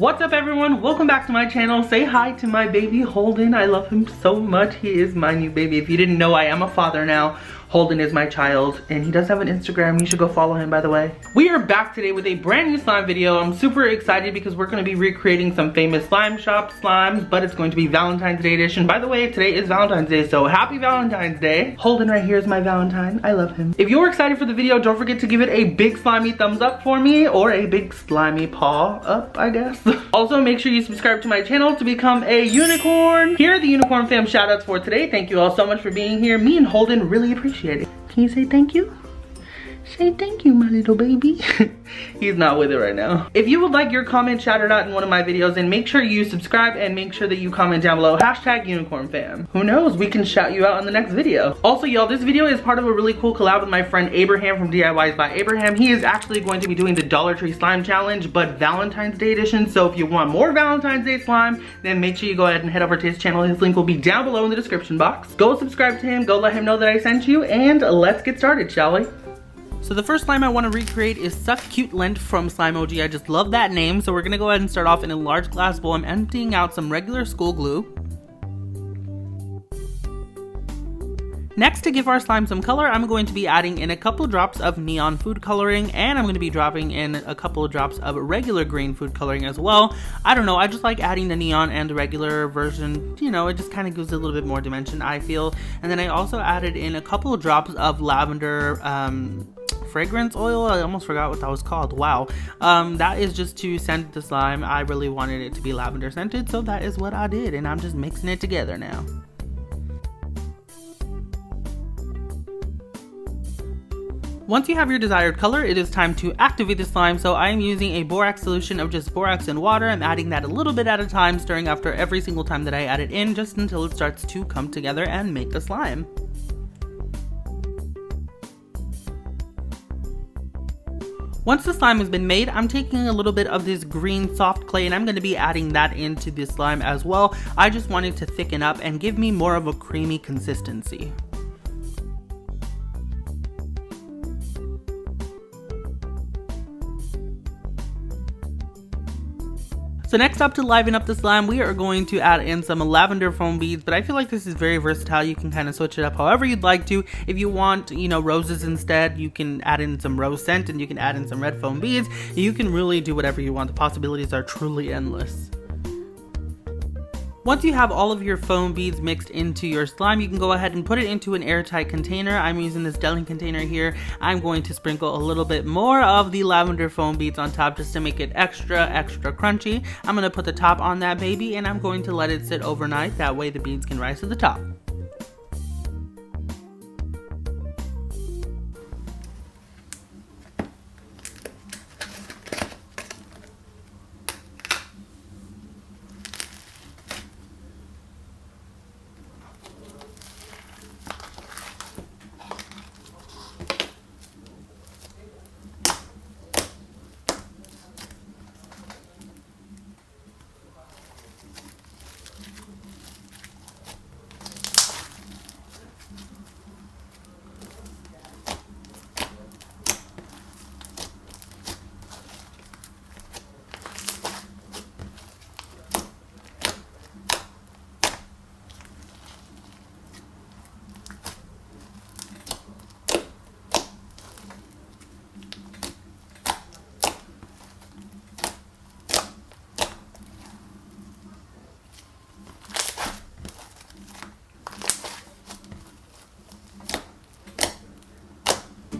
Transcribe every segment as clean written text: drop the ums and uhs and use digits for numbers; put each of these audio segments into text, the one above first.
What's up everyone? Welcome back to my channel. Say hi to my baby Holden. I love him so much. He is my new baby. If you didn't know, I am a father now. Holden is my child and he does have an Instagram. You should go follow him, by the way. We are back today with a brand new slime video. I'm super excited because we're going to be recreating some famous slime shop slimes, but it's going to be Valentine's Day edition. By the way, today is Valentine's Day, so happy Valentine's Day. Holden right here is my Valentine. I love him. If you're excited for the video, don't forget to give it a big slimy thumbs up for me, or a big slimy paw up, I guess. Also, make sure you subscribe to my channel to become a unicorn. Here are the Unicorn fam shoutouts for today. Thank you all so much for being here. Me and Holden really appreciate it. Can you say thank you? Say thank you, my little baby. He's not with it right now. If you would like your comment shouted out in one of my videos, then make sure you subscribe and make sure that you comment down below #UnicornFam. Who knows, we can shout you out in the next video. Also y'all, this video is part of a really cool collab with my friend Abraham from DIYs by Abraham. He is actually going to be doing the Dollar Tree Slime Challenge, but Valentine's Day edition. So if you want more Valentine's Day slime, then make sure you go ahead and head over to his channel. His link will be down below in the description box. Go subscribe to him, go let him know that I sent you, and let's get started, shall we? So the first slime I want to recreate is Suck Cute Lint from Slimoji. I just love that name. So we're going to go ahead and start off in a large glass bowl. I'm emptying out some regular school glue. Next, to give our slime some color, I'm going to be adding in a couple drops of neon food coloring, and I'm going to be dropping in a couple of drops of regular green food coloring as well. I don't know, I just like adding the neon and the regular version. You know, it just kind of gives it a little bit more dimension, I feel. And then I also added in a couple of drops of lavender fragrance oil. I almost forgot what that was called. Wow. That is just to scent the slime. I really wanted it to be lavender scented, so that is what I did, and I'm just mixing it together now. Once you have your desired color, it is time to activate the slime. So I am using a borax solution of just borax and water. I'm adding that a little bit at a time, stirring after every single time that I add it in, just until it starts to come together and make the slime. Once the slime has been made, I'm taking a little bit of this green soft clay and I'm going to be adding that into this slime as well. I just wanted to thicken up and give me more of a creamy consistency. So next up, to liven up the slime, we are going to add in some lavender foam beads, but I feel like this is very versatile. You can kind of switch it up however you'd like to. If you want, you know, roses instead, you can add in some rose scent and you can add in some red foam beads. You can really do whatever you want. The possibilities are truly endless. Once you have all of your foam beads mixed into your slime, you can go ahead and put it into an airtight container. I'm using this deli container here. I'm going to sprinkle a little bit more of the lavender foam beads on top just to make it extra crunchy. I'm going to put the top on that baby and I'm going to let it sit overnight. That way the beads can rise to the top.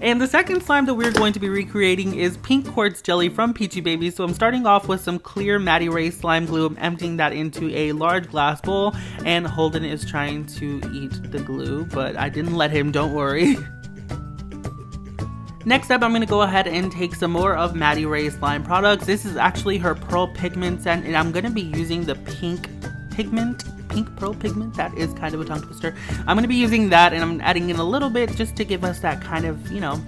And the second slime that we're going to be recreating is Pink Quartz Jelly from Peachybbies. So I'm starting off with some clear Matty Ray slime glue. I'm emptying that into a large glass bowl, and Holden is trying to eat the glue, but I didn't let him, don't worry. Next up, I'm going to go ahead and take some more of Matty Ray slime products. This is actually her Pearl Pigment scent, and I'm going to be using the Pink Pearl Pigment. That is kind of a tongue twister. I'm going to be using that, and I'm adding in a little bit just to give us that kind of, you know,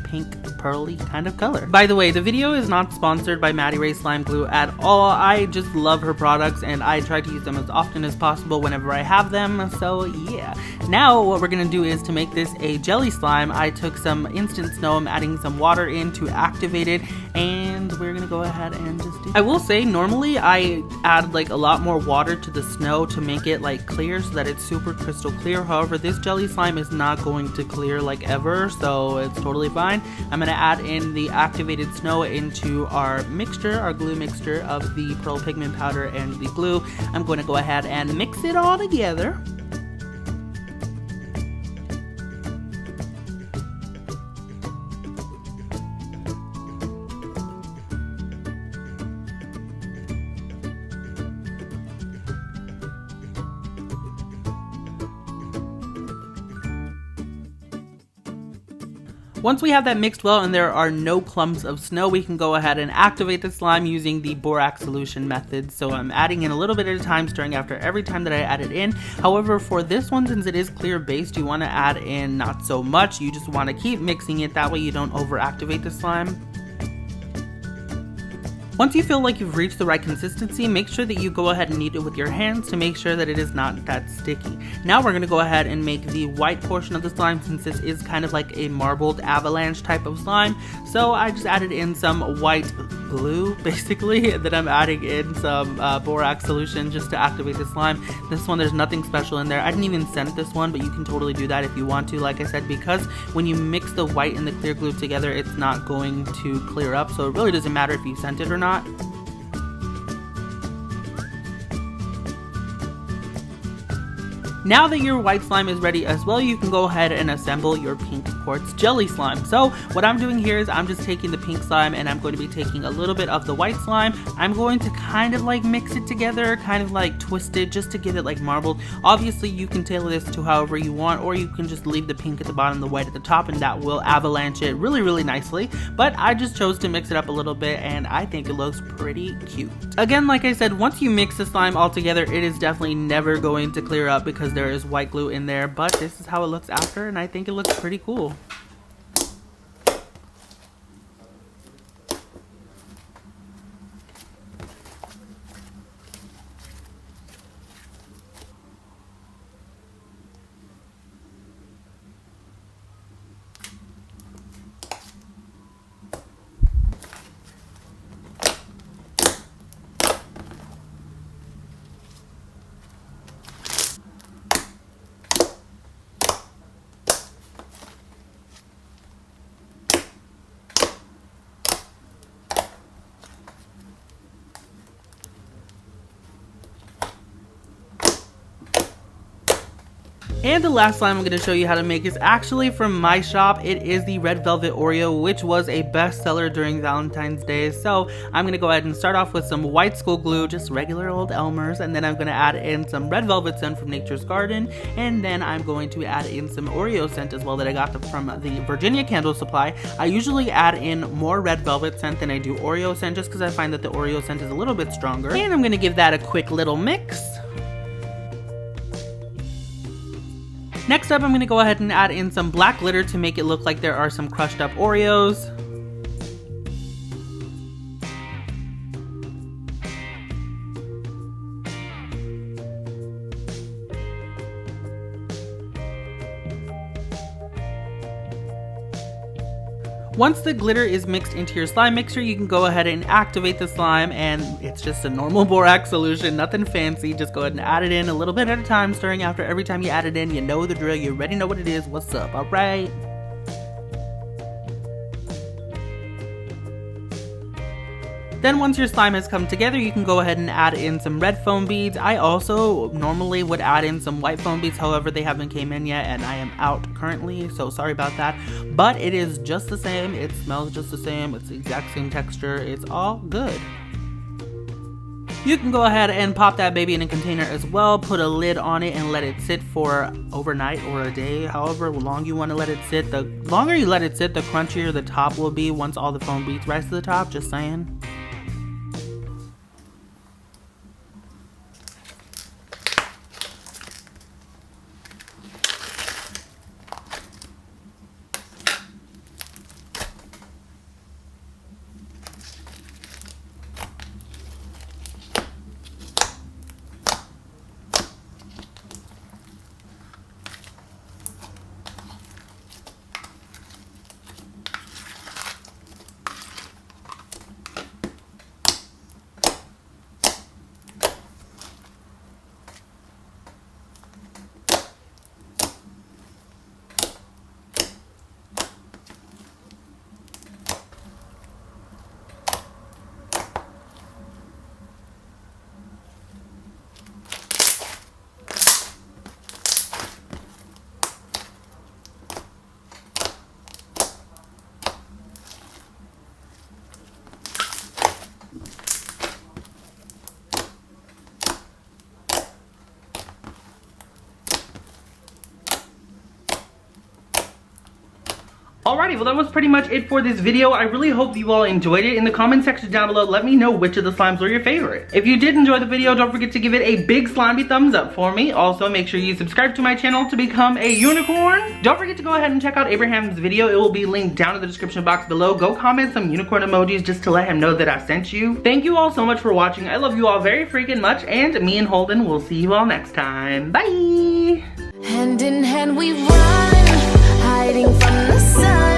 pink pearly kind of color. By the way, the video is not sponsored by Maddie Ray Slime Glue at all. I just love her products and I try to use them as often as possible whenever I have them. So yeah. Now what we're gonna do is to make this a jelly slime. I took some instant snow, I'm adding some water in to activate it, and we're gonna go ahead and just do. I will say normally I add like a lot more water to the snow to make it like clear so that it's super crystal clear. However, this jelly slime is not going to clear like ever, so it's totally fine. I'm gonna add in the activated snow into our mixture, our glue mixture of the pearl pigment powder and the glue. I'm going to go ahead and mix it all together. Once we have that mixed well and there are no clumps of snow, we can go ahead and activate the slime using the borax solution method. So I'm adding in a little bit at a time, stirring after every time that I add it in. However, for this one, since it is clear based, you want to add in not so much. You just want to keep mixing it, that way you don't over activate the slime. Once you feel like you've reached the right consistency, make sure that you go ahead and knead it with your hands to make sure that it is not that sticky. Now we're going to go ahead and make the white portion of the slime, since this is kind of like a marbled avalanche type of slime. So I just added in some white glue basically, and then I'm adding in some borax solution just to activate the slime. This one, there's nothing special in there. I didn't even scent this one, but you can totally do that if you want to, like I said, because when you mix the white and the clear glue together, it's not going to clear up, so it really doesn't matter if you scent it or not. Now that your white slime is ready as well, you can go ahead and assemble your pink quartz jelly slime. So what I'm doing here is I'm just taking the pink slime and I'm going to be taking a little bit of the white slime. I'm going to kind of like mix it together, kind of like twist it just to give it like marbled. Obviously you can tailor this to however you want, or you can just leave the pink at the bottom, the white at the top, and that will avalanche it really, really nicely. But I just chose to mix it up a little bit and I think it looks pretty cute. Again, like I said, once you mix the slime all together, it is definitely never going to clear up because there is white glue in there, but this is how it looks after, and I think it looks pretty cool. And the last slime I'm going to show you how to make is actually from my shop. It is the Red Velvet Oreo, which was a bestseller during Valentine's Day. So I'm going to go ahead and start off with some white school glue, just regular old Elmer's, and then I'm going to add in some Red Velvet scent from Nature's Garden, and then I'm going to add in some Oreo scent as well that I got from the Virginia Candle Supply. I usually add in more Red Velvet scent than I do Oreo scent, just because I find that the Oreo scent is a little bit stronger. And I'm going to give that a quick little mix. Next up, I'm going to go ahead and add in some black glitter to make it look like there are some crushed up Oreos. Once the glitter is mixed into your slime mixture, you can go ahead and activate the slime, and it's just a normal borax solution, nothing fancy. Just go ahead and add it in a little bit at a time, stirring after every time you add it in. You know the drill, you already know what it is. What's up, alright? Then once your slime has come together, you can go ahead and add in some red foam beads. I also normally would add in some white foam beads, however they haven't came in yet and I am out currently, so sorry about that. But it is just the same, it smells just the same, it's the exact same texture, it's all good. You can go ahead and pop that baby in a container as well, put a lid on it and let it sit for overnight or a day, however long you want to let it sit. The longer you let it sit, the crunchier the top will be once all the foam beads rise to the top, just saying. Alrighty, well that was pretty much it for this video. I really hope you all enjoyed it. In the comment section down below, let me know which of the slimes were your favorite. If you did enjoy the video, don't forget to give it a big slimy thumbs up for me. Also, make sure you subscribe to my channel to become a unicorn. Don't forget to go ahead and check out Abraham's video. It will be linked down in the description box below. Go comment some unicorn emojis just to let him know that I sent you. Thank you all so much for watching. I love you all very freaking much, and me and Holden will see you all next time. Bye! Hand in hand we run, hiding from the sun.